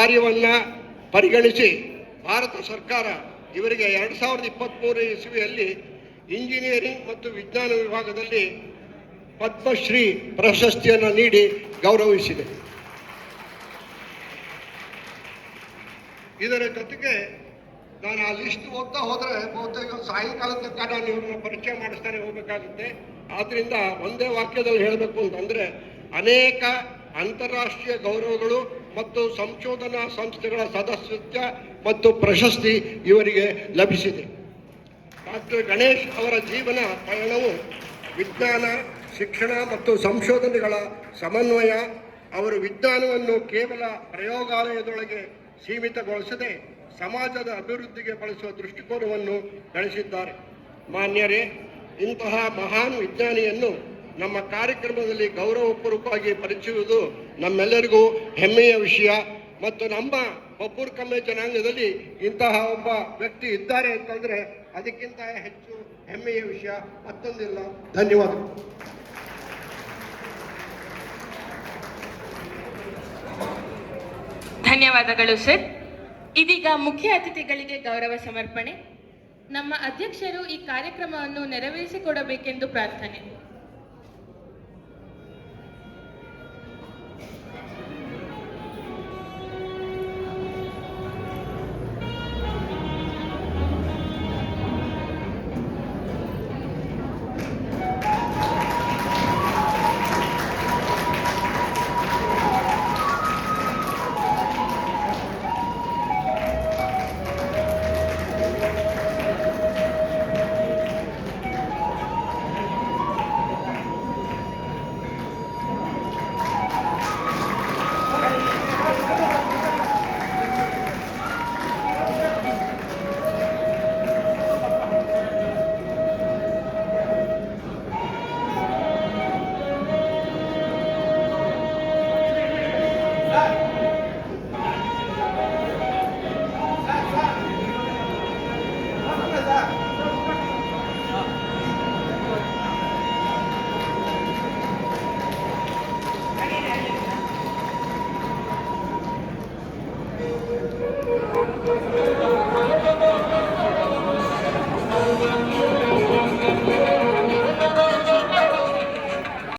ಕಾರ್ಯವನ್ನು ಪರಿಗಣಿಸಿ ಭಾರತ ಸರ್ಕಾರ ಇವರಿಗೆ 2023 ಇಸವಿಯಲ್ಲಿ ಇಂಜಿನಿಯರಿಂಗ್ ಮತ್ತು ವಿಜ್ಞಾನ ವಿಭಾಗದಲ್ಲಿ ಪದ್ಮಶ್ರೀ ಪ್ರಶಸ್ತಿಯನ್ನು ನೀಡಿ ಗೌರವಿಸಿದೆ. ಇದರ ಜೊತೆಗೆ ನಾನು ಆ ಲಿಸ್ಟ್ ಓದ್ತಾ ಹೋದರೆ ಬಹುತೇಕ ಸಾಯಂಕಾಲದ ತನಕ ನಾನು ಇವ್ರನ್ನ ಪರಿಚಯ ಮಾಡಿಸ್ತಾನೆ ಹೋಗಬೇಕಾಗುತ್ತೆ. ಆದ್ದರಿಂದ ಒಂದೇ ವಾಕ್ಯದಲ್ಲಿ ಹೇಳಬೇಕು ಅಂತಂದರೆ ಅನೇಕ ಅಂತಾರಾಷ್ಟ್ರೀಯ ಗೌರವಗಳು ಮತ್ತು ಸಂಶೋಧನಾ ಸಂಸ್ಥೆಗಳ ಸದಸ್ಯತ್ವ ಮತ್ತು ಪ್ರಶಸ್ತಿ ಇವರಿಗೆ ಲಭಿಸಿದೆ. ಡಾಕ್ಟರ್ ಗಣೇಶ್ ಅವರ ಜೀವನ ಪಯಣವು ವಿಜ್ಞಾನ, ಶಿಕ್ಷಣ ಮತ್ತು ಸಂಶೋಧನೆಗಳ ಸಮನ್ವಯ. ಅವರು ವಿಜ್ಞಾನವನ್ನು ಕೇವಲ ಪ್ರಯೋಗಾಲಯದೊಳಗೆ ಸೀಮಿತಗೊಳಿಸದೆ ಸಮಾಜದ ಅಭಿವೃದ್ಧಿಗೆ ಬಳಸುವ ದೃಷ್ಟಿಕೋನವನ್ನು ಬೆಳೆಸಿದ್ದಾರೆ. ಮಾನ್ಯರೇ, ಇಂತಹ ಮಹಾನ್ ವಿಜ್ಞಾನಿಯನ್ನು ನಮ್ಮ ಕಾರ್ಯಕ್ರಮದಲ್ಲಿ ಗೌರವಪೂರ್ವಕವಾಗಿ ಪರಿಚಯಿಸುವುದು ನಮ್ಮೆಲ್ಲರಿಗೂ ಹೆಮ್ಮೆಯ ವಿಷಯ. ಮತ್ತು ನಮ್ಮ ಬಬ್ಬೂರ್ ಕಮ್ಮೆ ಜನಾಂಗದಲ್ಲಿ ಇಂತಹ ಒಬ್ಬ ವ್ಯಕ್ತಿ ಇದ್ದಾರೆ ಅಂತಂದರೆ ಅದಕ್ಕಿಂತ ಹೆಚ್ಚು ಹೆಮ್ಮೆಯ ವಿಷಯ ಮತ್ತೊಂದಿಲ್ಲ. ಧನ್ಯವಾದಗಳು. ಧನ್ಯವಾದಗಳು ಸರ್. ಇದೀಗ ಮುಖ್ಯ ಅತಿಥಿಗಳಿಗೆ ಗೌರವ ಸಮರ್ಪಣೆ. ನಮ್ಮ ಅಧ್ಯಕ್ಷರು ಈ ಕಾರ್ಯಕ್ರಮವನ್ನು ನೆರವೇರಿಸಿಕೊಡಬೇಕೆಂದು ಪ್ರಾರ್ಥನೆ.